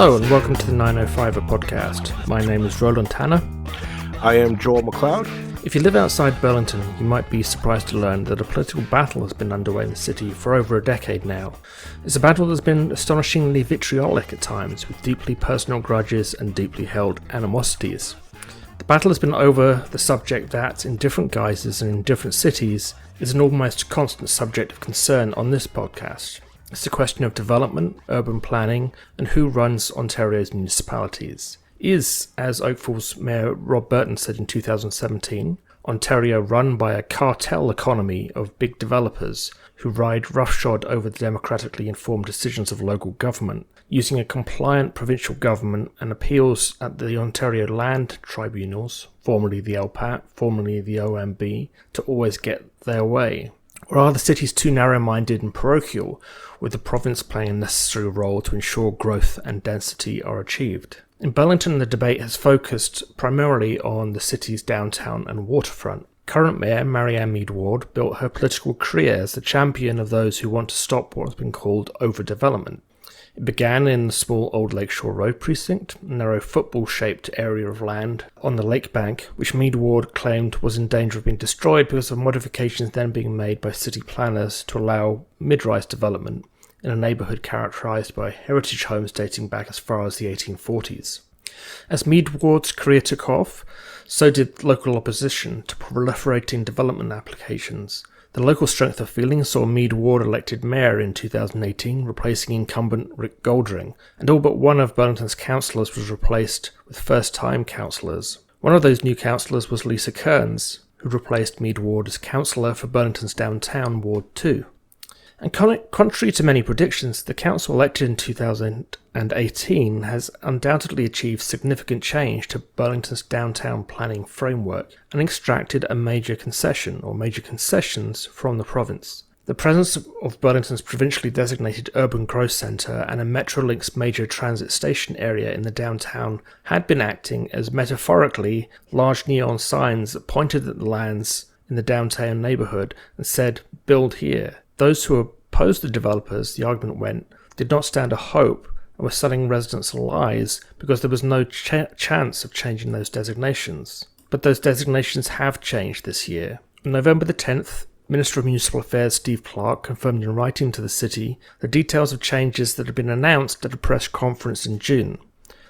Hello and welcome to the 905er podcast. My name is Roland Tanner. I am Joel McLeod. If you live outside Burlington, you might be surprised to learn that a political battle has been underway in the city for over a decade now. It's a battle that's been astonishingly vitriolic at times, with deeply personal grudges and deeply held animosities. The battle has been over the subject that, in different guises and in different cities, is an almost constant subject of concern on this podcast. It's a question of development, urban planning, and who runs Ontario's municipalities. Is, as Oakville's Mayor Rob Burton said in 2017, Ontario run by a cartel economy of big developers who ride roughshod over the democratically informed decisions of local government, using a compliant provincial government and appeals at the Ontario Land Tribunals, formerly the LPAT, formerly the OMB, to always get their way? Or are the cities too narrow-minded and parochial, with the province playing a necessary role to ensure growth and density are achieved? In Burlington, the debate has focused primarily on the city's downtown and waterfront. Current Mayor Marianne Meed Ward built her political career as the champion of those who want to stop what has been called overdevelopment. It began in the small Old Lakeshore Road precinct, a narrow football-shaped area of land on the lake bank, which Meed Ward claimed was in danger of being destroyed because of modifications then being made by city planners to allow mid-rise development in a neighbourhood characterised by heritage homes dating back as far as the 1840s. As Meed Ward's career took off, so did local opposition to proliferating development applications. The local strength of feeling saw Meed Ward elected mayor in 2018, replacing incumbent Rick Goldring, and all but one of Burlington's councillors was replaced with first-time councillors. One of those new councillors was Lisa Kearns, who replaced Meed Ward as councillor for Burlington's downtown Ward 2. And contrary to many predictions, the council elected in 2018 has undoubtedly achieved significant change to Burlington's downtown planning framework and extracted a major concession or major concessions from the province. The presence of Burlington's provincially designated urban growth centre and a Metrolinx major transit station area in the downtown had been acting as metaphorically large neon signs that pointed at the lands in the downtown neighbourhood and said, "Build here." Those who opposed the developers, the argument went, did not stand a hope and were selling residents lies because there was no chance of changing those designations. But those designations have changed this year. On November the 10th, Minister of Municipal Affairs Steve Clarke confirmed in writing to the city the details of changes that had been announced at a press conference in June.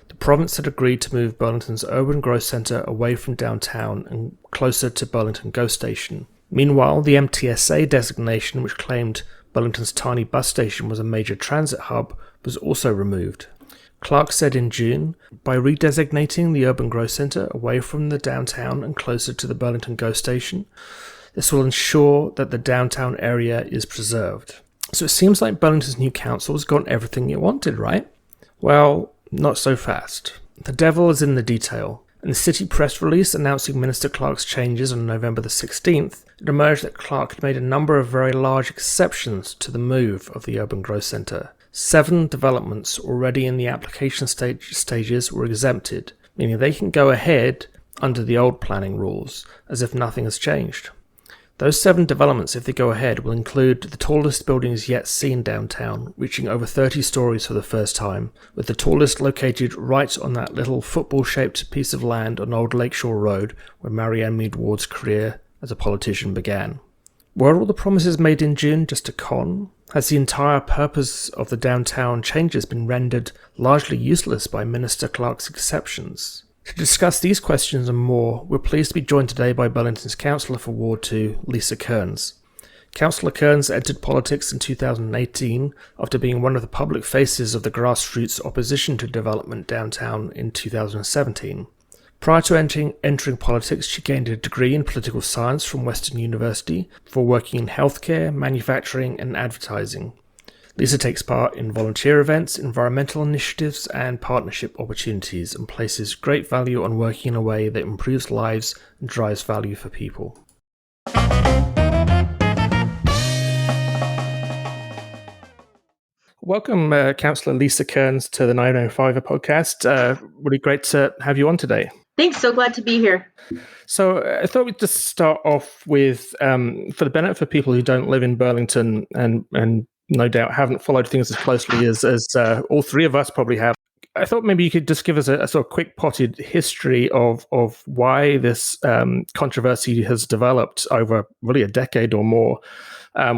The province had agreed to move Burlington's urban growth centre away from downtown and closer to Burlington Go Station. Meanwhile, the MTSA designation, which claimed Burlington's tiny bus station was a major transit hub, was also removed. Clarke said in June, by redesignating the urban growth centre away from the downtown and closer to the Burlington Go Station, this will ensure that the downtown area is preserved. So it seems like Burlington's new council has gotten everything it wanted, right? Well, not so fast. The devil is in the detail. In the city press release announcing Minister Clarke's changes on November the 16th, it emerged that Clarke had made a number of very large exceptions to the move of the urban growth centre. 7 developments already in the application stages were exempted, meaning they can go ahead under the old planning rules, as if nothing has changed. Those 7 developments, if they go ahead, will include the tallest buildings yet seen downtown, reaching over 30 stories for the first time, with the tallest located right on that little football-shaped piece of land on Old Lakeshore Road where Marianne Meed Ward's career as a politician began. Were all the promises made in June just a con? Has the entire purpose of the downtown changes been rendered largely useless by Minister Clarke's exceptions? To discuss these questions and more, we're pleased to be joined today by Burlington's councillor for Ward 2, Lisa Kearns. Councillor Kearns entered politics in 2018 after being one of the public faces of the grassroots opposition to development downtown in 2017. Prior to entering politics, she gained a degree in political science from Western University before working in healthcare, manufacturing and advertising. Lisa takes part in volunteer events, environmental initiatives and partnership opportunities and places great value on working in a way that improves lives and drives value for people. Welcome, Councillor Lisa Kearns, to the 905er podcast. Really great to have you on today. Thanks, so glad to be here. So I thought we'd just start off with, for the benefit of people who don't live in Burlington and no doubt haven't followed things as closely as all three of us probably have, I thought maybe you could just give us a sort of quick potted history of why this controversy has developed over really a decade or more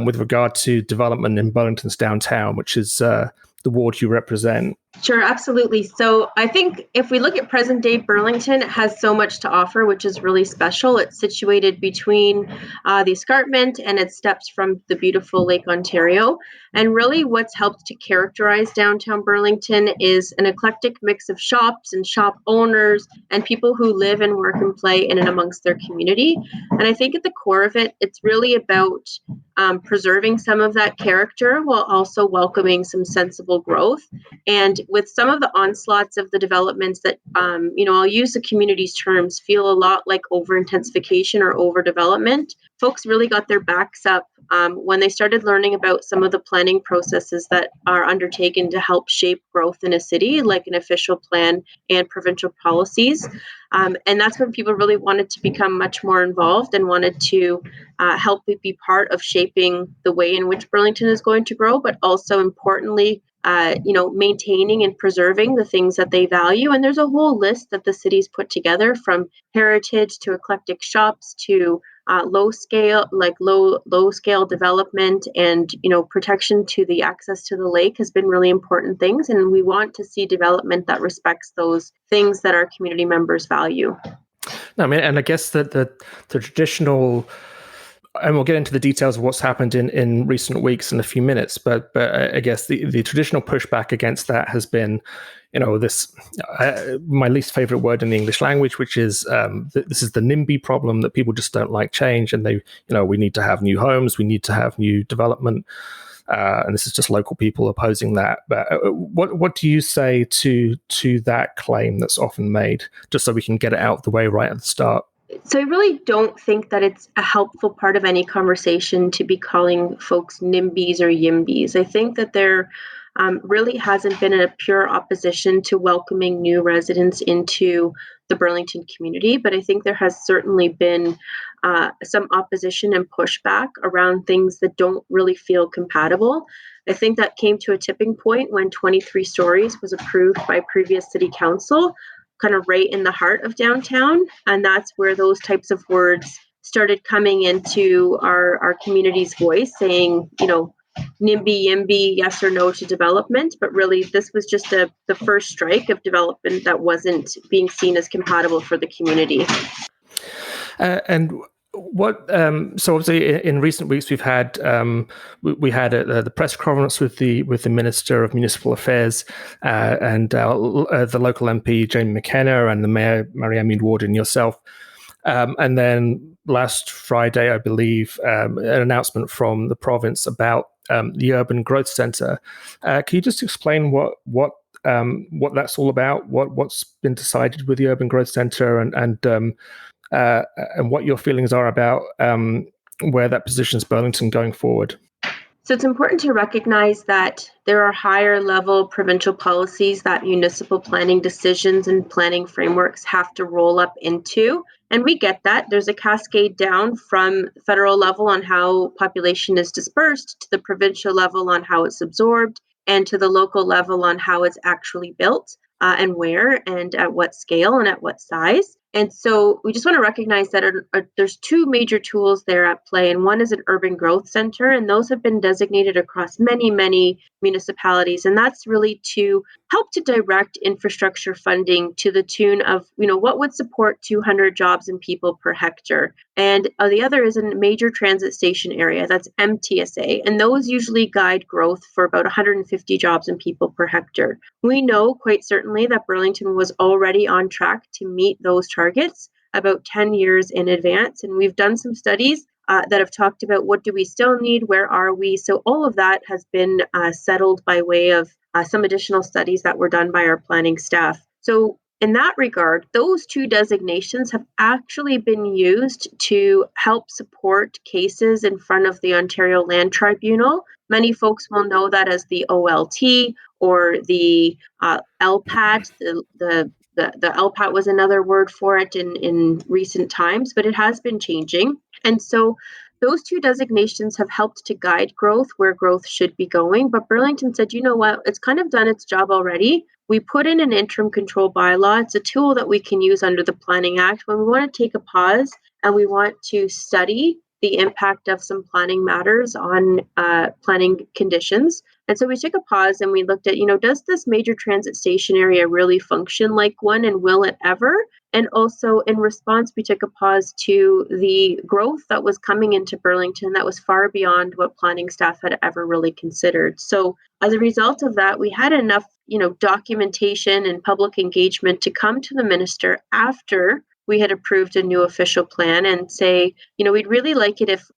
with regard to development in Burlington's downtown, which is the ward you represent. Sure, absolutely. So I think if we look at present day Burlington, it has so much to offer, which is really special. It's situated between the escarpment and it steps from the beautiful Lake Ontario. And really what's helped to characterize downtown Burlington is an eclectic mix of shops and shop owners and people who live and work and play in and amongst their community. And I think at the core of it, it's really about preserving some of that character while also welcoming some sensible growth. And with some of the onslaughts of the developments that, I'll use the community's terms, feel a lot like over-intensification or overdevelopment, folks really got their backs up when they started learning about some of the planning processes that are undertaken to help shape growth in a city, like an official plan and provincial policies. And that's when people really wanted to become much more involved and wanted to help be part of shaping the way in which Burlington is going to grow, but also importantly, maintaining and preserving the things that they value. And there's a whole list that the city's put together, from heritage to eclectic shops to low scale development, and protection to the access to the lake has been really important things. And we want to see development that respects those things that our community members value. I mean, and I guess that the traditional, and we'll get into the details of what's happened in recent weeks in a few minutes, but I guess the traditional pushback against that has been, this my least favorite word in the English language, which is this is the NIMBY problem, that people just don't like change, and we need to have new homes, we need to have new development, and this is just local people opposing that. But what do you say to that claim that's often made, just so we can get it out of the way right at the start? So I really don't think that it's a helpful part of any conversation to be calling folks NIMBYs or YIMBYs. I think that there really hasn't been a pure opposition to welcoming new residents into the Burlington community, but I think there has certainly been some opposition and pushback around things that don't really feel compatible. I think that came to a tipping point when 23 stories was approved by previous city council, kind of right in the heart of downtown. And that's where those types of words started coming into our community's voice, saying, NIMBY, YIMBY, yes or no to development. But really, this was just the first strike of development that wasn't being seen as compatible for the community. And what? So obviously, in recent weeks, we've had we had the press conference with the Minister of Municipal Affairs and the local MP Jamie McKenna and the Mayor Marianne Ward and yourself, and then last Friday, I believe, an announcement from the province about the Urban Growth Centre. Can you just explain what that's all about? What's been decided with the Urban Growth Centre and what your feelings are about where that positions Burlington going forward? So it's important to recognize that there are higher level provincial policies that municipal planning decisions and planning frameworks have to roll up into. And we get that. There's a cascade down from the federal level on how population is dispersed, to the provincial level on how it's absorbed, and to the local level on how it's actually built and where and at what scale and at what size. And so we just want to recognize that there's two major tools there at play, and one is an urban growth center, and those have been designated across many, many municipalities, and that's really to help to direct infrastructure funding to the tune of, what would support 200 jobs and people per hectare. And the other is a major transit station area, that's MTSA, and those usually guide growth for about 150 jobs and people per hectare. We know quite certainly that Burlington was already on track to meet those targets about 10 years in advance. And we've done some studies that have talked about what do we still need, where are we? So all of that has been settled by way of some additional studies that were done by our planning staff. So in that regard, those two designations have actually been used to help support cases in front of the Ontario Land Tribunal. Many folks will know that as the OLT or the LPAT. The LPAT was another word for it in recent times, but it has been changing. And so those two designations have helped to guide growth where growth should be going. But Burlington said, you know what, it's kind of done its job already. we put in an interim control bylaw. It's a tool that we can use under the Planning Act when we want to take a pause and we want to study the impact of some planning matters on planning conditions. And so we took a pause and we looked at, does this major transit station area really function like one, and will it ever? And also in response, we took a pause to the growth that was coming into Burlington that was far beyond what planning staff had ever really considered. So as a result of that, we had enough, documentation and public engagement to come to the minister after we had approved a new official plan and say, we'd really like it if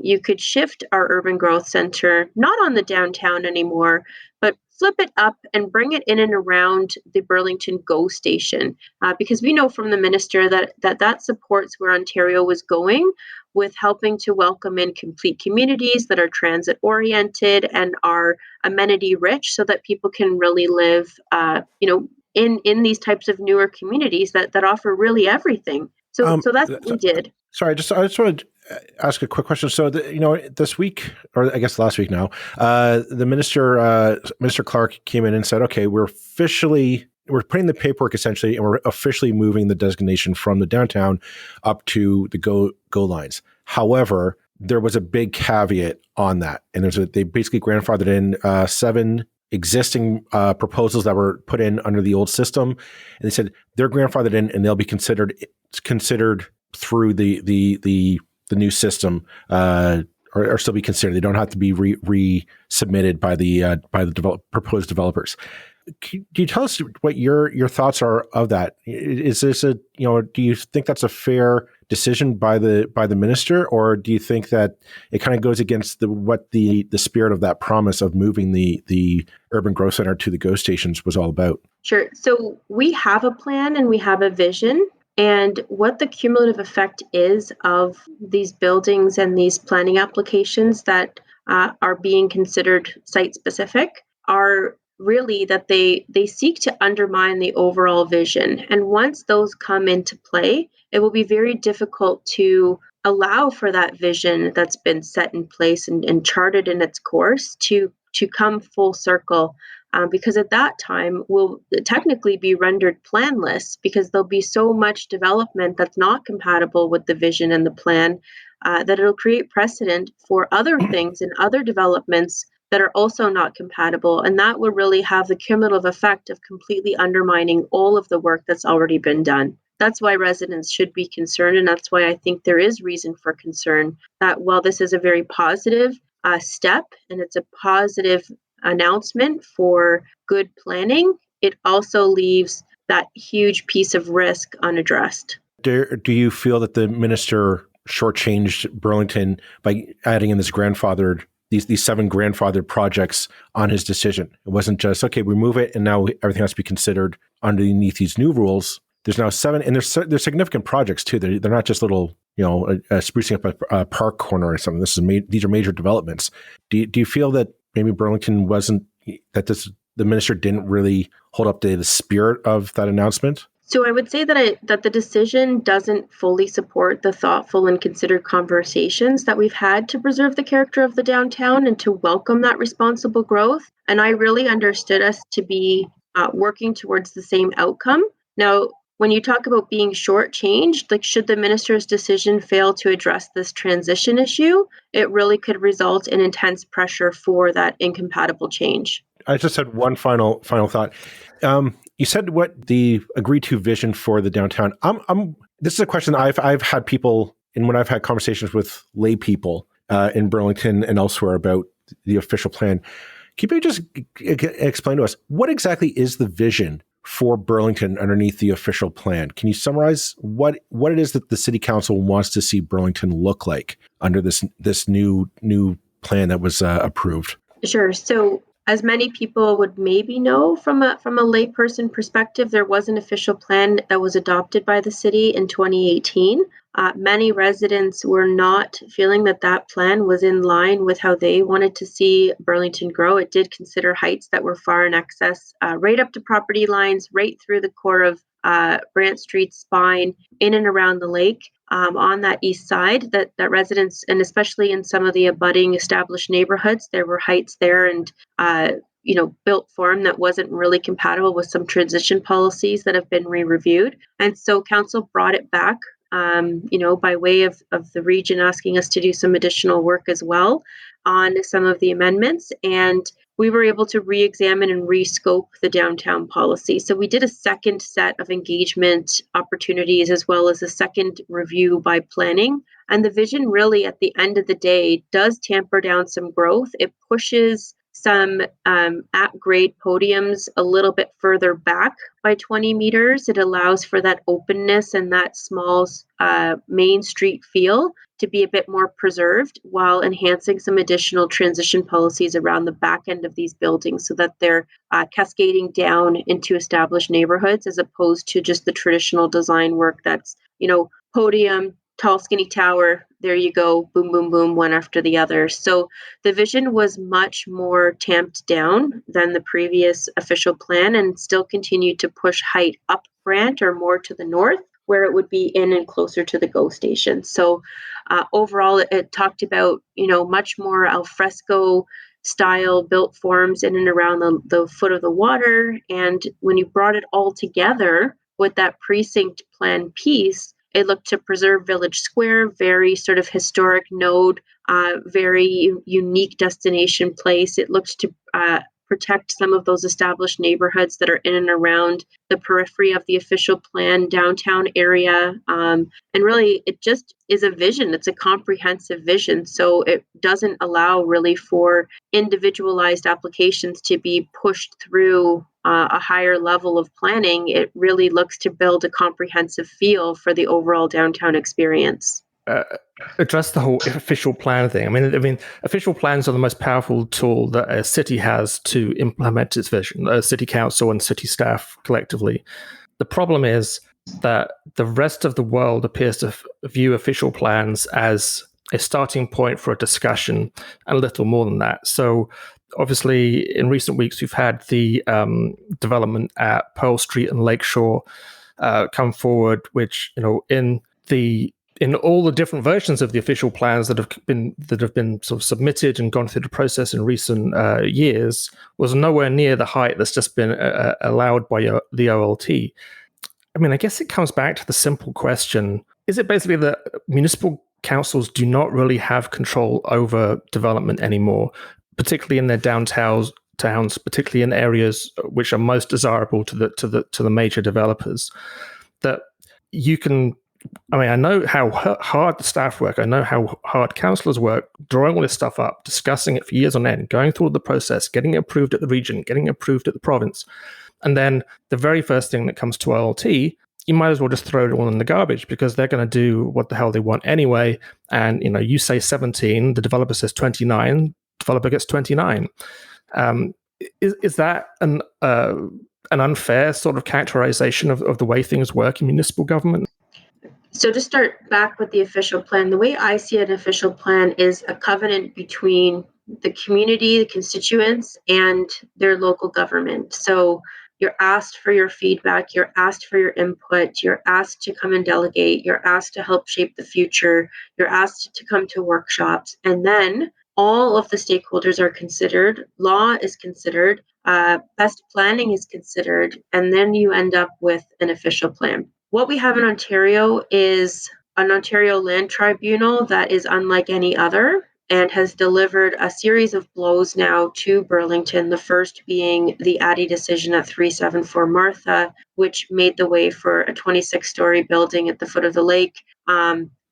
you could shift our urban growth center, not on the downtown anymore, but flip it up and bring it in and around the Burlington Go Station, because we know from the minister that supports where Ontario was going with helping to welcome in complete communities that are transit oriented and are amenity rich, so that people can really live, in these types of newer communities that offer really everything. So that's what we did. Sorry, I just want to ask a quick question. So, this week, or I guess last week now, the Minister Clarke came in and said, okay, we're putting the paperwork essentially, and we're officially moving the designation from the downtown up to the Go lines. However, there was a big caveat on that, and they basically grandfathered in 7 existing proposals that were put in under the old system, and they said they're grandfathered in and they'll be considered through the new system, or still be considered. They don't have to be resubmitted by the proposed developers. Can you tell us what your thoughts are of that? Is this do you think that's a fair decision by the minister, or do you think that it kind of goes against the spirit of that promise of moving the urban growth center to the GO stations was all about? Sure. So we have a plan and we have a vision. And what the cumulative effect is of these buildings and these planning applications that are being considered site-specific are really that they seek to undermine the overall vision. And once those come into play, it will be very difficult to allow for that vision that's been set in place and charted in its course to come full circle. Because at that time will technically be rendered planless, because there'll be so much development that's not compatible with the vision and the plan that it'll create precedent for other things and other developments that are also not compatible. And that will really have the cumulative effect of completely undermining all of the work that's already been done. That's why residents should be concerned, and that's why I think there is reason for concern that while this is a very positive step and it's a positive announcement for good planning, it also leaves that huge piece of risk unaddressed. Do you feel that the minister shortchanged Burlington by adding in these 7 grandfathered projects on his decision? It wasn't just, okay, we move it and now everything has to be considered underneath these new rules. There's now 7, and there's significant projects too. They're not just little, sprucing up a park corner or something. These are major developments. Do you feel that maybe Burlington the minister didn't really hold up to the spirit of that announcement? So I would say that the decision doesn't fully support the thoughtful and considered conversations that we've had to preserve the character of the downtown and to welcome that responsible growth. And I really understood us to be working towards the same outcome. Now, when you talk about being shortchanged, like should the minister's decision fail to address this transition issue, it really could result in intense pressure for that incompatible change. I just had one final thought. You said what the agreed to vision for the downtown. This is a question I've had people, and when I've had conversations with lay people in Burlington and elsewhere about the official plan. Can you just explain to us what exactly is the vision for Burlington underneath the official plan? Can you summarize what it is that the city council wants to see Burlington look like under this new plan that was approved? Sure. So as many people would maybe know from a layperson perspective, there was an official plan that was adopted by the city in 2018. Many residents were not feeling that plan was in line with how they wanted to see Burlington grow. It did consider heights that were far in excess, right up to property lines, right through the core of Brant Street spine, in and around the lake. On that east side, that residents, and especially in some of the abutting established neighborhoods, there were heights there and built form that wasn't really compatible with some transition policies that have been re-reviewed. And so council brought it back, by way of the region asking us to do some additional work as well on some of the amendments. And we were able to re-examine and re-scope the downtown policy. So we did a second set of engagement opportunities as well as a second review by planning. And the vision really at the end of the day does tamper down some growth. It pushes some at-grade podiums a little bit further back by 20 meters. It allows for that openness and that small main street feel to be a bit more preserved while enhancing some additional transition policies around the back end of these buildings so that they're cascading down into established neighborhoods as opposed to just the traditional design work that's, podium, tall, skinny tower, there you go, boom, boom, boom, one after the other. So the vision was much more tamped down than the previous official plan and still continued to push height up Grant or more to the north, where it would be in and closer to the Go Station. So overall, it talked about, much more al fresco style built forms in and around the foot of the water. And when you brought it all together with that precinct plan piece, it looked to preserve Village Square, very sort of historic node, very unique destination place. It looked to protect some of those established neighborhoods that are in and around the periphery of the official plan downtown area. And really, it just is a vision. It's a comprehensive vision. So it doesn't allow really for individualized applications to be pushed through a higher level of planning. It really looks to build a comprehensive feel for the overall downtown experience. Address the whole official plan thing. I mean, official plans are the most powerful tool that a city has to implement its vision, a city council and city staff collectively. The problem is that the rest of the world appears to view official plans as a starting point for a discussion and little more than that. So obviously, in recent weeks, we've had the development at Pearl Street and Lakeshore come forward, which, in all the different versions of the official plans that have been sort of submitted and gone through the process in recent years, was nowhere near the height that's just been allowed by the OLT. I mean, I guess it comes back to the simple question: is it basically that municipal councils do not really have control over development anymore, particularly in their downtowns, particularly in areas which are most desirable to the major developers? That you can. I mean, I know how hard the staff work. I know how hard councillors work, drawing all this stuff up, discussing it for years on end, going through the process, getting it approved at the region, getting it approved at the province. And then the very first thing that comes to OLT, you might as well just throw it all in the garbage because they're going to do what the hell they want anyway. And, you say 17, the developer says 29, developer gets 29. Is that an unfair sort of characterization of the way things work in municipal government? So to start back with the official plan, the way I see an official plan is a covenant between the community, the constituents, and their local government. So you're asked for your feedback, you're asked for your input, you're asked to come and delegate, you're asked to help shape the future, you're asked to come to workshops, and then all of the stakeholders are considered, law is considered, best planning is considered, and then you end up with an official plan. What we have in Ontario is an Ontario Land Tribunal that is unlike any other and has delivered a series of blows now to Burlington, the first being the Addy decision at 374 Martha, which made the way for a 26-story building at the foot of the lake.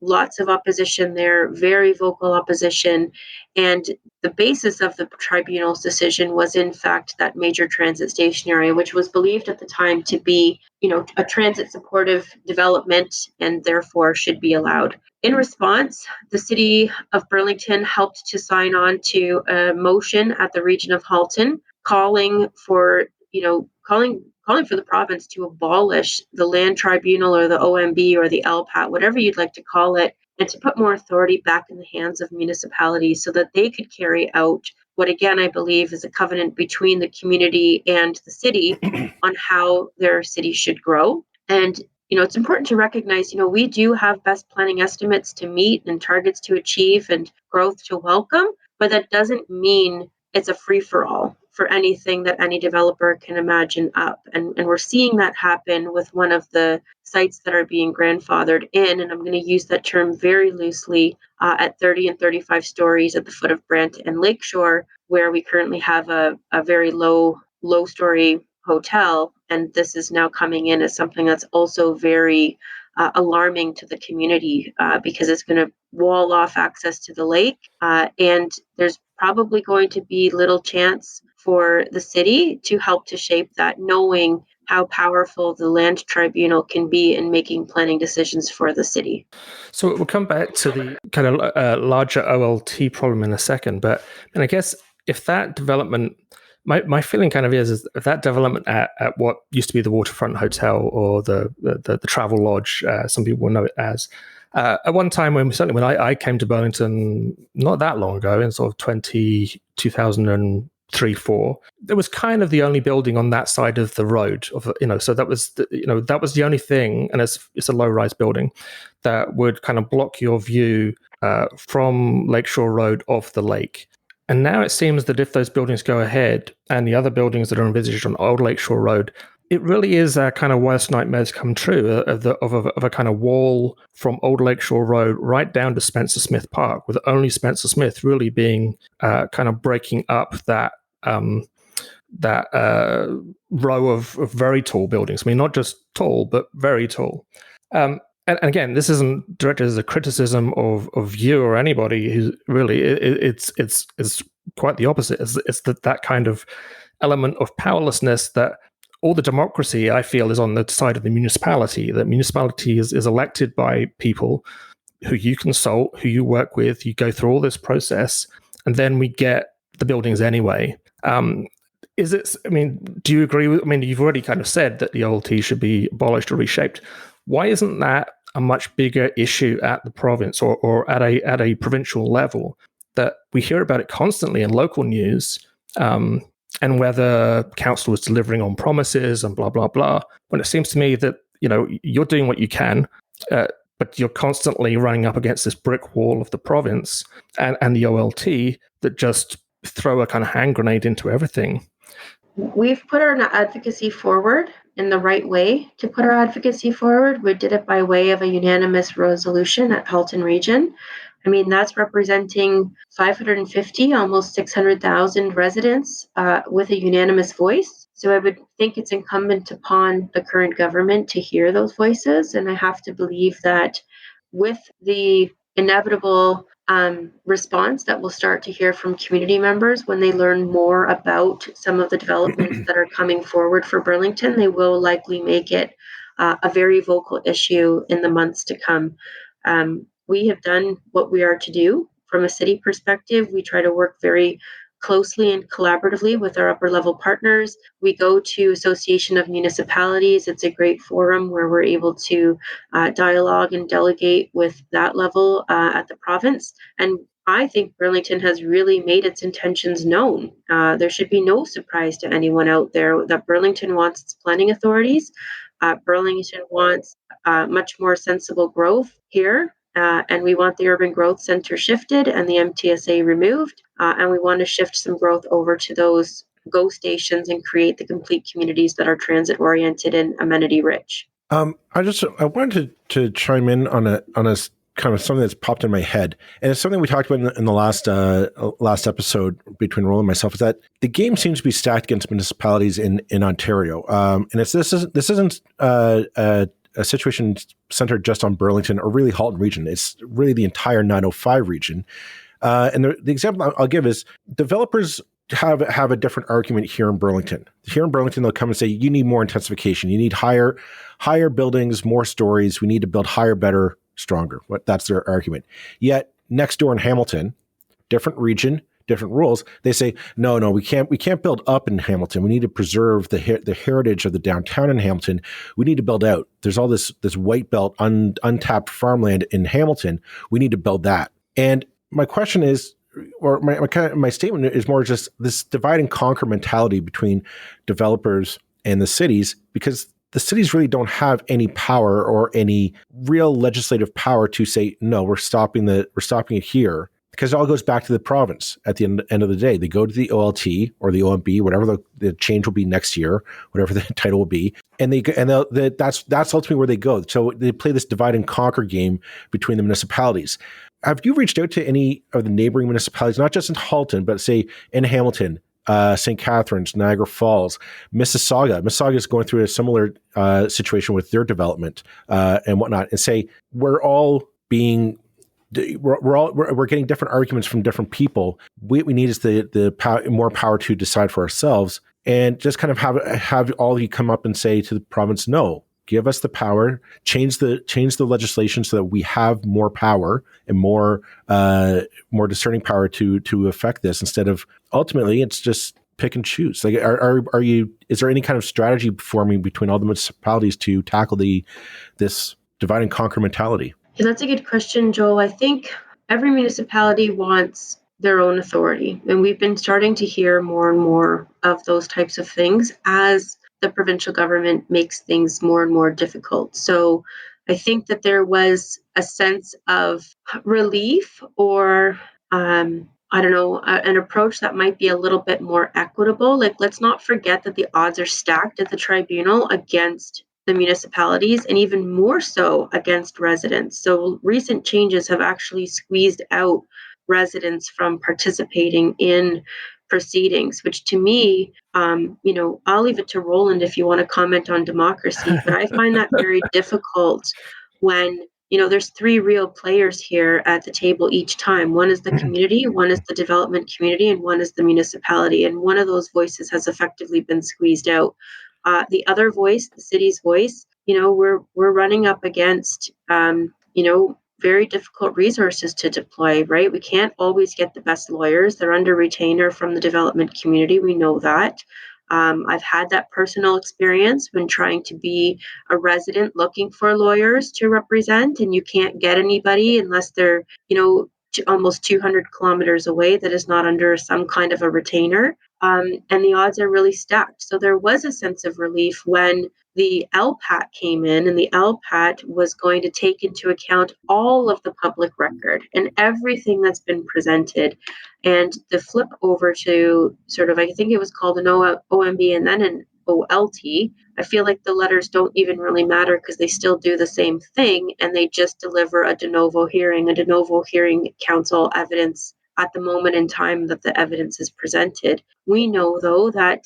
Lots of opposition there, very vocal opposition. And the basis of the tribunal's decision was, in fact, that major transit station area, which was believed at the time to be, a transit supportive development and therefore should be allowed. In response, the city of Burlington helped to sign on to a motion at the region of Halton calling for the province to abolish the land tribunal or the OMB or the LPAT, whatever you'd like to call it, and to put more authority back in the hands of municipalities so that they could carry out what, again, I believe is a covenant between the community and the city on how their city should grow. And, it's important to recognize, we do have best planning estimates to meet and targets to achieve and growth to welcome, but that doesn't mean it's a free-for-all. for anything that any developer can imagine up. And we're seeing that happen with one of the sites that are being grandfathered in, and I'm going to use that term very loosely, at 30 and 35 stories at the foot of Brent and Lakeshore, where we currently have a very low story hotel. And this is now coming in as something that's also very alarming to the community, because it's going to wall off access to the lake. And there's probably going to be little chance for the city to help to shape that, knowing how powerful the land tribunal can be in making planning decisions for the city. So we'll come back to the kind of larger OLT problem in a second, but and I guess if that development, my feeling kind of is if that development at what used to be the Waterfront Hotel or the Travel Lodge, some people will know it as, at one time when I came to Burlington not that long ago, in sort of 2003-4, it was kind of the only building on that side of the road so that was the only thing, and it's a low-rise building that would kind of block your view from Lakeshore Road off the lake. And now it seems that if those buildings go ahead and the other buildings that are envisaged on Old Lakeshore Road, it really is a kind of worst nightmares come true of a kind of wall from Old Lakeshore Road right down to Spencer Smith Park, with only Spencer Smith really being kind of breaking up that row of very tall buildings. I mean, not just tall, but very tall. And again, this isn't directed as a criticism of you or anybody. Who's really, it's quite the opposite. It's that kind of element of powerlessness that all the democracy, I feel, is on the side of the municipality. The municipality is elected by people who you consult, who you work with. You go through all this process, and then we get the buildings anyway. Do you agree with? I mean, you've already kind of said that the OLT should be abolished or reshaped. Why isn't that a much bigger issue at the province or at a provincial level, that we hear about it constantly in local news, and whether council is delivering on promises and blah, blah, blah, when it seems to me that, you're doing what you can, but you're constantly running up against this brick wall of the province and the OLT that just throw a kind of hand grenade into everything. We've put our advocacy forward in the right way to put our advocacy forward. We did it by way of a unanimous resolution at Halton Region. I mean, that's representing 550, almost 600,000 residents with a unanimous voice. So I would think it's incumbent upon the current government to hear those voices. And I have to believe that with the inevitable response that we'll start to hear from community members when they learn more about some of the developments that are coming forward for Burlington, they will likely make it a very vocal issue in the months to come. We have done what we are to do from a city perspective. We try to work very closely and collaboratively with our upper level partners. We go to Association of Municipalities. It's a great forum where we're able to dialogue and delegate with that level at the province. And I think Burlington has really made its intentions known. There should be no surprise to anyone out there that Burlington wants its planning authorities. Burlington wants much more sensible growth here. And we want the urban growth center shifted and the MTSA removed. And we want to shift some growth over to those Go stations and create the complete communities that are transit oriented and amenity rich. I wanted to chime in on a kind of something that's popped in my head, and it's something we talked about in the last episode between Roland and myself. Is that the game seems to be stacked against municipalities in Ontario, and this isn't a situation centered just on Burlington or really Halton Region. It's really the entire 905 region. And the example I'll give is developers have a different argument here in Burlington. Here in Burlington, they'll come and say, you need more intensification. You need higher buildings, more stories. We need to build higher, better, stronger. That's their argument. Yet next door in Hamilton, different region, different rules. They say, no, we can't build up in Hamilton. We need to preserve the heritage of the downtown in Hamilton. We need to build out. There's all this white belt, untapped farmland in Hamilton. We need to build that. And my question is, or my statement is more just this divide and conquer mentality between developers and the cities, because the cities really don't have any power or any real legislative power to say, no, we're stopping it here. because it all goes back to the province at the end of the day. They go to the OLT or the OMB, whatever the change will be next year, whatever the title will be, and that's ultimately where they go. So they play this divide and conquer game between the municipalities. Have you reached out to any of the neighboring municipalities, not just in Halton, but say in Hamilton, St. Catharines, Niagara Falls, Mississauga? Mississauga is going through a similar situation with their development and whatnot, and say we're getting different arguments from different people. What we need is the more power to decide for ourselves, and just kind of have all of you come up and say to the province, no, give us the power, change the legislation so that we have more power and more discerning power to affect this, instead of ultimately it's just pick and choose. Like, is there any kind of strategy forming between all the municipalities to tackle this divide and conquer mentality? Yeah, that's a good question, Joel. I think every municipality wants their own authority, and we've been starting to hear more and more of those types of things as the provincial government makes things more and more difficult. So I think that there was a sense of relief, or I don't know, an approach that might be a little bit more equitable. Like, let's not forget that the odds are stacked at the tribunal against the municipalities, and even more so against residents. So recent changes have actually squeezed out residents from participating in proceedings, which to me, I'll leave it to Roland if you want to comment on democracy, but I find that very difficult when there's three real players here at the table each time. One is the community, one is the development community, and one is the municipality. And one of those voices has effectively been squeezed out. The other voice, the city's voice, we're running up against, very difficult resources to deploy, right? We can't always get the best lawyers. They're under retainer from the development community. We know that. I've had that personal experience when trying to be a resident looking for lawyers to represent, and you can't get anybody unless they're, almost 200 kilometers away that is not under some kind of a retainer. And the odds are really stacked. So there was a sense of relief when the LPAT came in, and the LPAT was going to take into account all of the public record and everything that's been presented. And the flip over to sort of, I think it was called an OMB and then an OLT, I feel like the letters don't even really matter because they still do the same thing, and they just deliver a de novo hearing. A de novo hearing counsel evidence at the moment in time that the evidence is presented. We know, though, that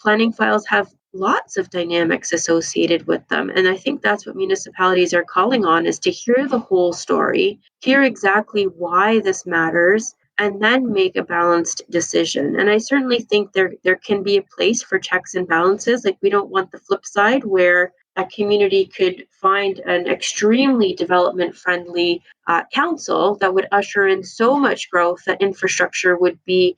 planning files have lots of dynamics associated with them. And I think that's what municipalities are calling on, is to hear the whole story, hear exactly why this matters, and then make a balanced decision. And I certainly think there can be a place for checks and balances. Like, we don't want the flip side where a community could find an extremely development-friendly council that would usher in so much growth that infrastructure would be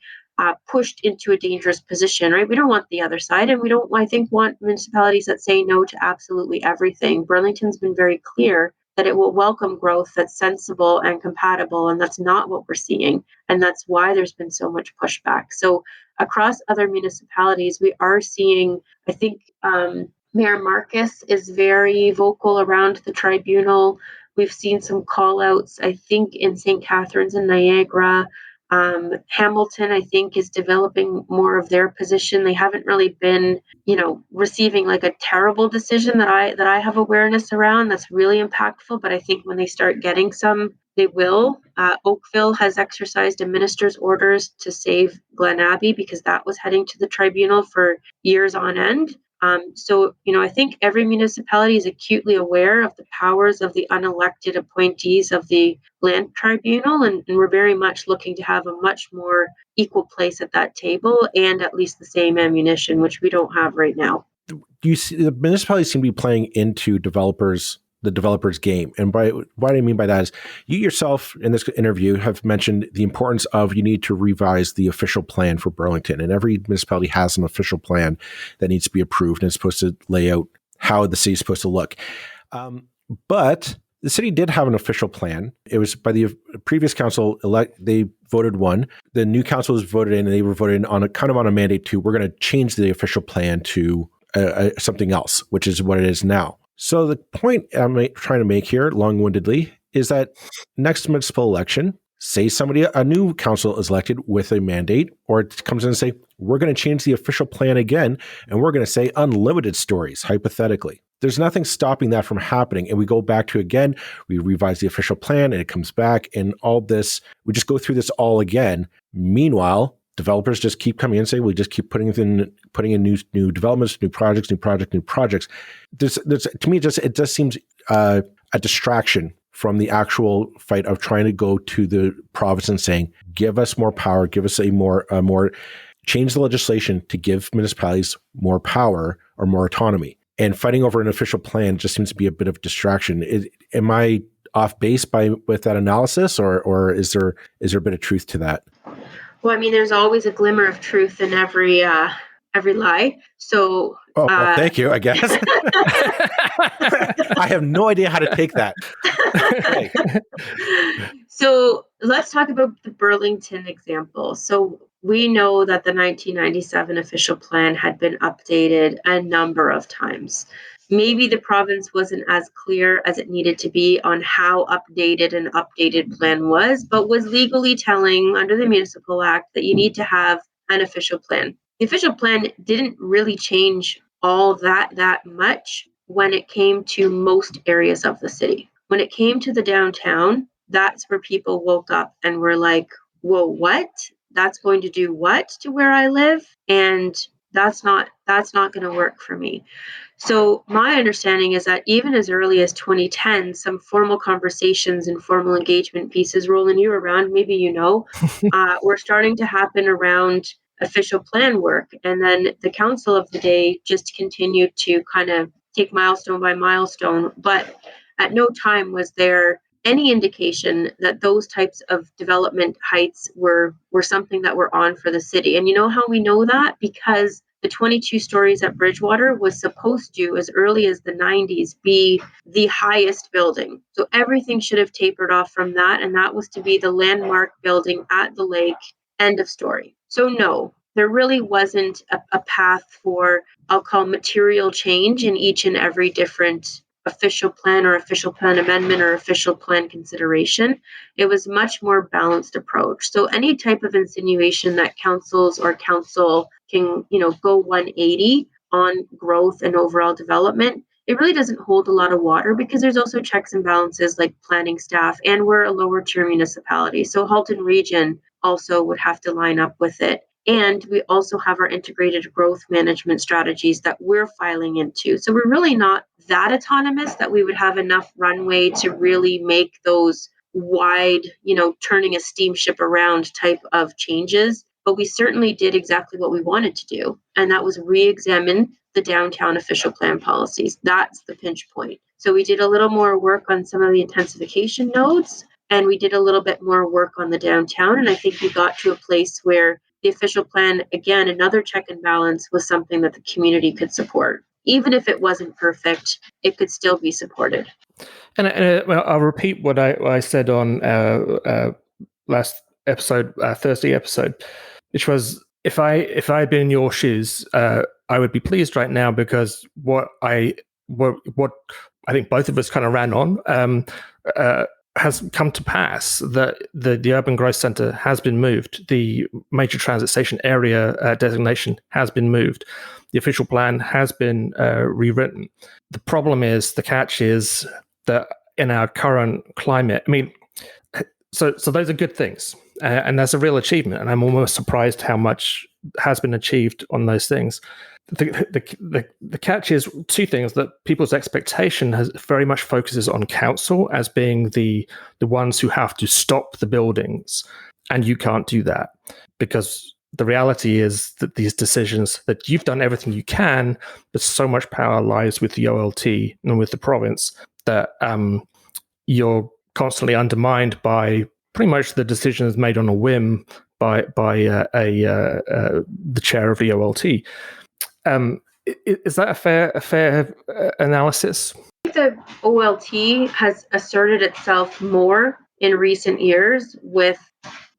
pushed into a dangerous position, right? We don't want the other side, and we don't, I think, want municipalities that say no to absolutely everything. Burlington's been very clear that it will welcome growth that's sensible and compatible, and that's not what we're seeing. And that's why there's been so much pushback. So across other municipalities, we are seeing, I think, Mayor Marcus is very vocal around the tribunal. We've seen some call outs, I think, in St. Catharines and Niagara. Hamilton, I think, is developing more of their position. They haven't really been, receiving like a terrible decision that I have awareness around that's really impactful. But I think when they start getting some, they will. Oakville has exercised a minister's orders to save Glen Abbey because that was heading to the tribunal for years on end. So, I think every municipality is acutely aware of the powers of the unelected appointees of the land tribunal, and we're very much looking to have a much more equal place at that table and at least the same ammunition, which we don't have right now. Do you see the municipalities seem to be playing into the developer's game? And by what I mean by that is, you yourself in this interview have mentioned the importance of you need to revise the official plan for Burlington, and every municipality has an official plan that needs to be approved and it's supposed to lay out how the city is supposed to look. But the city did have an official plan. It was by the previous council they voted one. The new council was voted in, and they were voted in on a mandate to, we're going to change the official plan to something else, which is what it is now. So the point I'm trying to make here, long-windedly, is that next municipal election, say a new council is elected with a mandate, or it comes in and say, we're going to change the official plan again, and we're going to say unlimited stories, hypothetically. There's nothing stopping that from happening. And we go back to, again, we revise the official plan and it comes back, and all this, we just go through this all again. Meanwhile, developers just keep coming in and say, we just keep putting in new developments, new projects. There's to me, it just seems a distraction from the actual fight of trying to go to the province and saying, give us more power, give us a more change the legislation to give municipalities more power or more autonomy. And fighting over an official plan just seems to be a bit of distraction. Am I off base with that analysis, or is there a bit of truth to that? Well, I mean, there's always a glimmer of truth in every lie. So, thank you, I guess. I have no idea how to take that. So let's talk about the Burlington example. So we know that the 1997 official plan had been updated a number of times. Maybe the province wasn't as clear as it needed to be on how updated an updated plan was, but was legally telling under the Municipal Act that you need to have an official plan. The official plan didn't really change all that much when it came to most areas of the city. When it came to the downtown, that's where people woke up and were like, whoa, what? That's going to do what to where I live? And that's not going to work for me. So my understanding is that even as early as 2010, some formal conversations and formal engagement pieces, Roland, you were around, maybe you know, were starting to happen around official plan work. And then the council of the day just continued to kind of take milestone by milestone. But at no time was there any indication that those types of development heights were something that were on for the city. And you know how we know that? Because the 22 stories at Bridgewater was supposed to, as early as the 90s, be the highest building. So everything should have tapered off from that, and that was to be the landmark building at the lake, end of story. So no, there really wasn't a path for, I'll call, material change in each and every different official plan or official plan amendment or official plan consideration. It was much more balanced approach. So any type of insinuation that councils or council can, go 180 on growth and overall development, it really doesn't hold a lot of water, because there's also checks and balances like planning staff, and we're a lower tier municipality. So Halton Region also would have to line up with it. And we also have our integrated growth management strategies that we're filing into. So we're really not that autonomous that we would have enough runway to really make those wide, turning a steamship around type of changes. But we certainly did exactly what we wanted to do. And that was re-examine the downtown official plan policies. That's the pinch point. So we did a little more work on some of the intensification nodes, and we did a little bit more work on the downtown. And I think we got to a place where the official plan, again, another check and balance, was something that the community could support. Even if it wasn't perfect, it could still be supported. And I'll repeat what I said on last episode, Thursday episode, which was, if I had been in your shoes, I would be pleased right now, because what I think both of us kind of ran on has come to pass. That the urban growth centre has been moved. The major transit station area designation has been moved. The official plan has been rewritten. The problem is, the catch is that in our current climate, I mean, so those are good things, and that's a real achievement. And I'm almost surprised how much has been achieved on those things. The catch is two things: that people's expectation very much focuses on council as being the ones who have to stop the buildings, and you can't do that, because the reality is that these decisions, that you've done everything you can, but so much power lies with the OLT and with the province that you're constantly undermined by pretty much the decisions made on a whim by the chair of the OLT. Is that a fair analysis? I think the OLT has asserted itself more in recent years with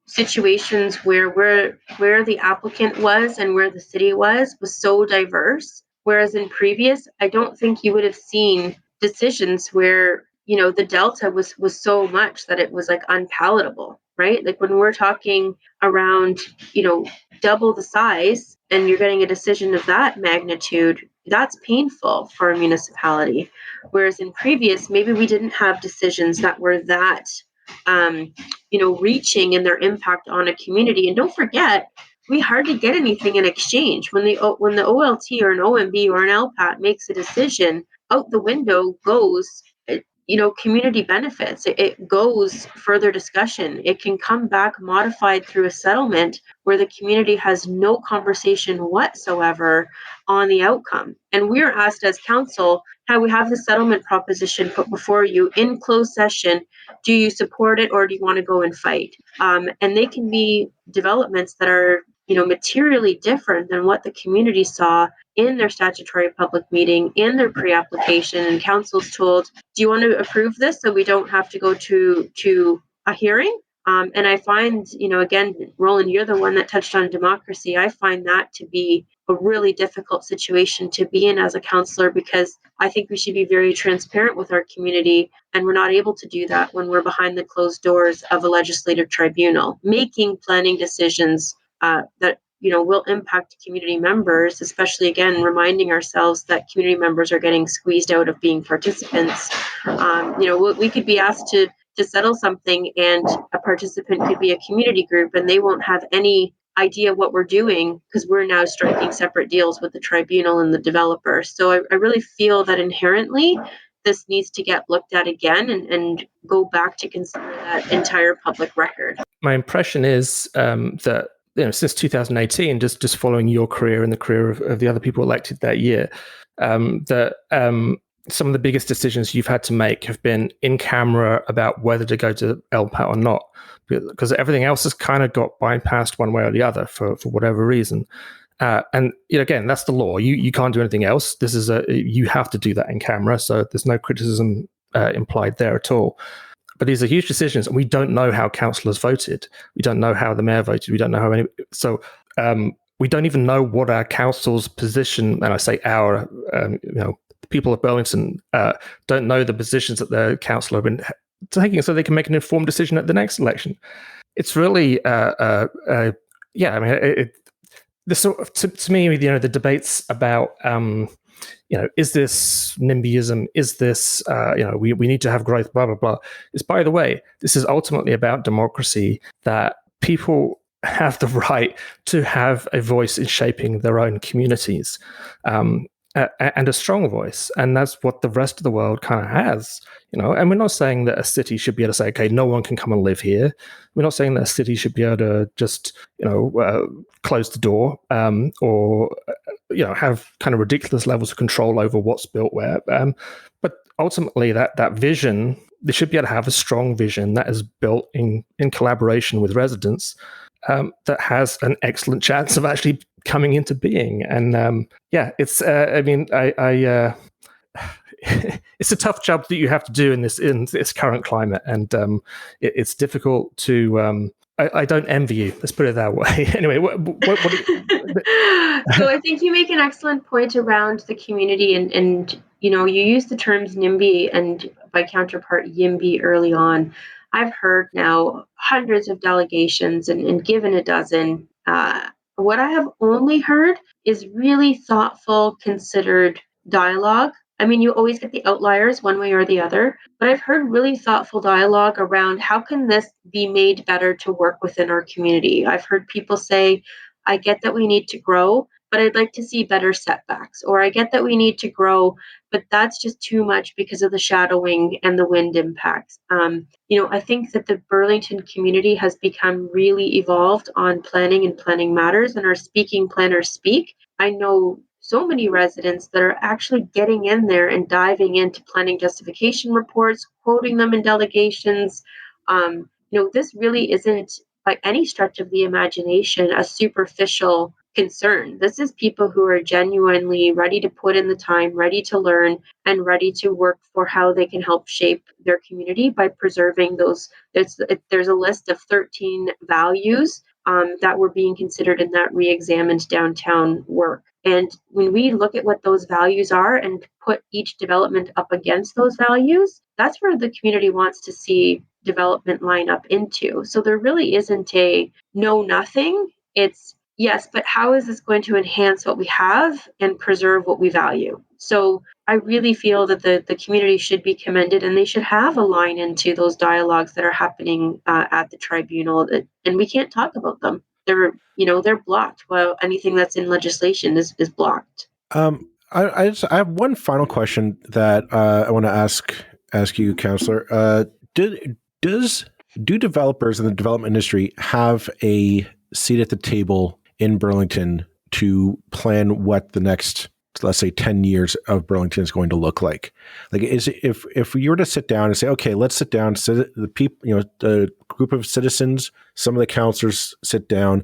situations where the applicant was and where the city was so diverse. Whereas in previous, I don't think you would have seen decisions where, the delta was so much that it was like unpalatable, right? Like when we're talking around, double the size and you're getting a decision of that magnitude, that's painful for a municipality. Whereas in previous, maybe we didn't have decisions that were that, reaching in their impact on a community. And don't forget, we hardly get anything in exchange. When the OLT or an OMB or an LPAT makes a decision, out the window goes community benefits. It goes further discussion. It can come back modified through a settlement where the community has no conversation whatsoever on the outcome. And we're asked as council, how we have the settlement proposition put before you in closed session. Do you support it or do you want to go and fight? And they can be developments that are materially different than what the community saw in their statutory public meeting, in their pre-application, and council's told, do you want to approve this so we don't have to go to a hearing? And I find, again, Roland, you're the one that touched on democracy. I find that to be a really difficult situation to be in as a councillor, because I think we should be very transparent with our community, and we're not able to do that when we're behind the closed doors of a legislative tribunal, making planning decisions that will impact community members, especially, again, reminding ourselves that community members are getting squeezed out of being participants. We could be asked to settle something, and a participant could be a community group, and they won't have any idea what we're doing because we're now striking separate deals with the tribunal and the developer. So I really feel that inherently this needs to get looked at again and go back to consider that entire public record. My impression is that since 2018, just following your career and the career of the other people elected that year, that some of the biggest decisions you've had to make have been in camera about whether to go to LPAT or not, because everything else has kind of got bypassed one way or the other for whatever reason. And again, that's the law. You can't do anything else. This is you have to do that in camera. So there's no criticism implied there at all. But these are huge decisions, and we don't know how councillors voted. We don't know how the mayor voted. We don't know how many. So we don't even know what our council's position. And I say our, the people of Burlington don't know the positions that the council have been taking, so they can make an informed decision at the next election. It's really, yeah. I mean, to me, the debates about. Is this NIMBYism? Is this, we need to have growth, blah, blah, blah. Is, by the way, this is ultimately about democracy, that people have the right to have a voice in shaping their own communities, and a strong voice. And that's what the rest of the world kind of has, and we're not saying that a city should be able to say, okay, no one can come and live here. We're not saying that a city should be able to just, close the door, or, have kind of ridiculous levels of control over what's built where. But ultimately that vision, they should be able to have a strong vision that is built in collaboration with residents, that has an excellent chance of actually coming into being. And it's it's a tough job that you have to do in this current climate, and it's difficult to. I don't envy you. Let's put it that way. Anyway, So I think you make an excellent point around the community, and you use the terms NIMBY and by counterpart YIMBY early on. I've heard now hundreds of delegations and given a dozen. What I have only heard is really thoughtful, considered dialogue. I mean, you always get the outliers one way or the other, but I've heard really thoughtful dialogue around how can this be made better to work within our community. I've heard people say, I get that we need to grow, but I'd like to see better setbacks, or I get that we need to grow, but that's just too much because of the shadowing and the wind impacts. I think that the Burlington community has become really evolved on planning and planning matters, and our speaking planners speak. I know so many residents that are actually getting in there and diving into planning justification reports, quoting them in delegations. This really isn't by any stretch of the imagination a superficial concern. This is people who are genuinely ready to put in the time, ready to learn, and ready to work for how they can help shape their community by preserving those. There's a list of 13 values that were being considered in that re-examined downtown work. And when we look at what those values are and put each development up against those values, that's where the community wants to see development line up into. So there really isn't a no nothing. It's yes, but how is this going to enhance what we have and preserve what we value? So I really feel that the community should be commended, and they should have a line into those dialogues that are happening at the tribunal, and we can't talk about them. They're blocked. Well, anything that's in legislation is blocked. I have one final question that I want to ask you, Councillor. Do developers in the development industry have a seat at the table in Burlington to plan what the next, let's say, 10 years of Burlington is going to look like? Like, if you were to sit down and say, okay, let's sit down, the people, the group of citizens, some of the councillors sit down,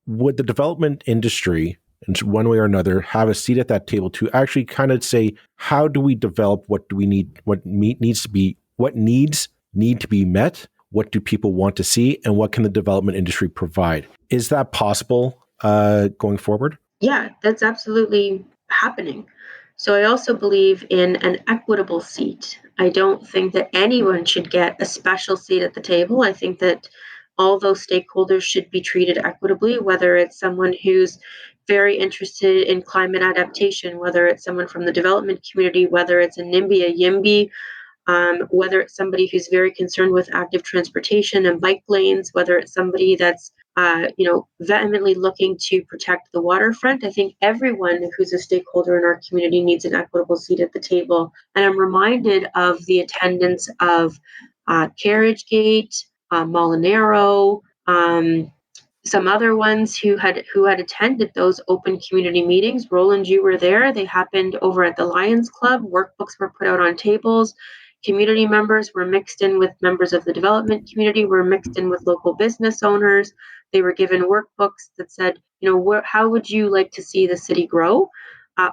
would the development industry, in one way or another, have a seat at that table to actually kind of say, how do we develop? What do we need? What needs need to be met? What do people want to see? And what can the development industry provide? Is that possible going forward? Yeah, that's absolutely happening. So I also believe in an equitable seat. I don't think that anyone should get a special seat at the table. I think that all those stakeholders should be treated equitably, whether it's someone who's very interested in climate adaptation, whether it's someone from the development community, whether it's a NIMBY, a YIMBY, whether it's somebody who's very concerned with active transportation and bike lanes, whether it's somebody that's vehemently looking to protect the waterfront. I think everyone who's a stakeholder in our community needs an equitable seat at the table. And I'm reminded of the attendance of Carriage Gate, Molinaro, some other ones who had attended those open community meetings. Roland, you were there. They happened over at the Lions Club. Workbooks were put out on tables. Community members were mixed in with members of the development community, were mixed in with local business owners. They were given workbooks that said, how would you like to see the city grow?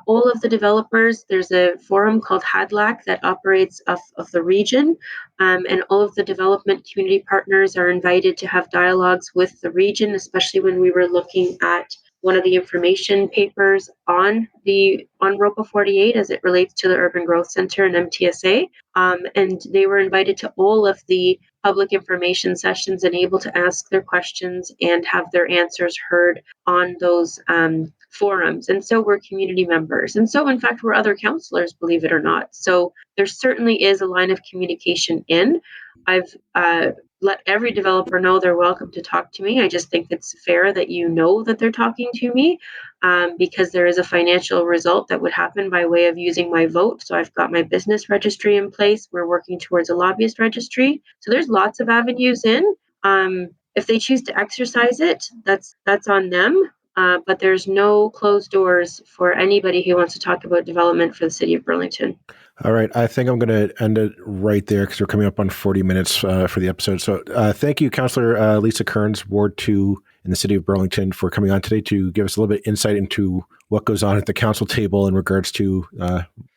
All of the developers, there's a forum called HADLAC that operates of the region, and all of the development community partners are invited to have dialogues with the region, especially when we were looking at one of the information papers on ROPA 48 as it relates to the Urban Growth Center and MTSA. And they were invited to all of the public information sessions and able to ask their questions and have their answers heard on those forums. And so we're community members. And so, in fact, we're other councillors, believe it or not. So there certainly is a line of communication in. I've let every developer know they're welcome to talk to me. I just think it's fair that you know that they're talking to me because there is a financial result that would happen by way of using my vote. So I've got my business registry in place. We're working towards a lobbyist registry. So there's lots of avenues in. If they choose to exercise it, that's on them. But there's no closed doors for anybody who wants to talk about development for the city of Burlington. All right. I think I'm going to end it right there because we're coming up on 40 minutes for the episode. So thank you, Councillor Lisa Kearns, Ward 2 in the city of Burlington, for coming on today to give us a little bit of insight into what goes on at the council table in regards to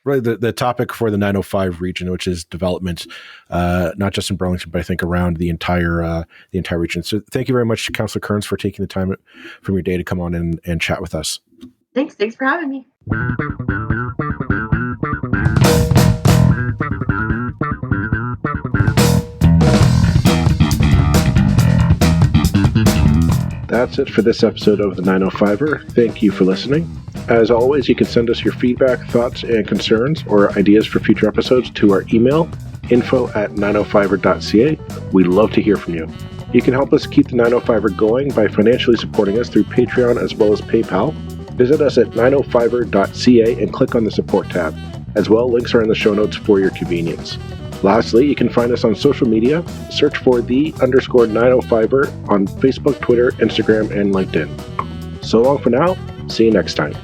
really the topic for the 905 region, which is development, not just in Burlington, but I think around the entire region. So thank you very much, Councillor Kearns, for taking the time from your day to come on and chat with us. Thanks for having me. That's it for this episode of the 905er. Thank you for listening. As always, you can send us your feedback, thoughts, and concerns or ideas for future episodes to our email, info@905er.ca. We love to hear from you. You can help us keep the 905er going by financially supporting us through Patreon as well as PayPal. Visit us at 905er.ca and click on the support tab. As well, links are in the show notes for your convenience. Lastly, you can find us on social media. Search for _905er on Facebook, Twitter, Instagram, and LinkedIn. So long for now. See you next time.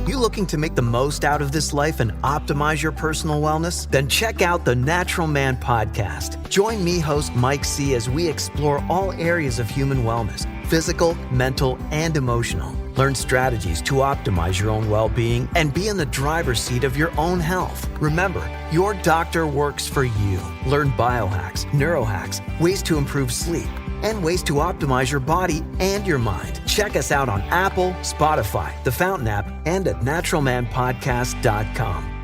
You looking to make the most out of this life and optimize your personal wellness? Then check out the Natural Man Podcast. Join me, host Mike C., as we explore all areas of human wellness, physical, mental, and emotional. Learn strategies to optimize your own well-being and be in the driver's seat of your own health. Remember, your doctor works for you. Learn biohacks, neurohacks, ways to improve sleep, and ways to optimize your body and your mind. Check us out on Apple, Spotify, the Fountain app, and at naturalmanpodcast.com.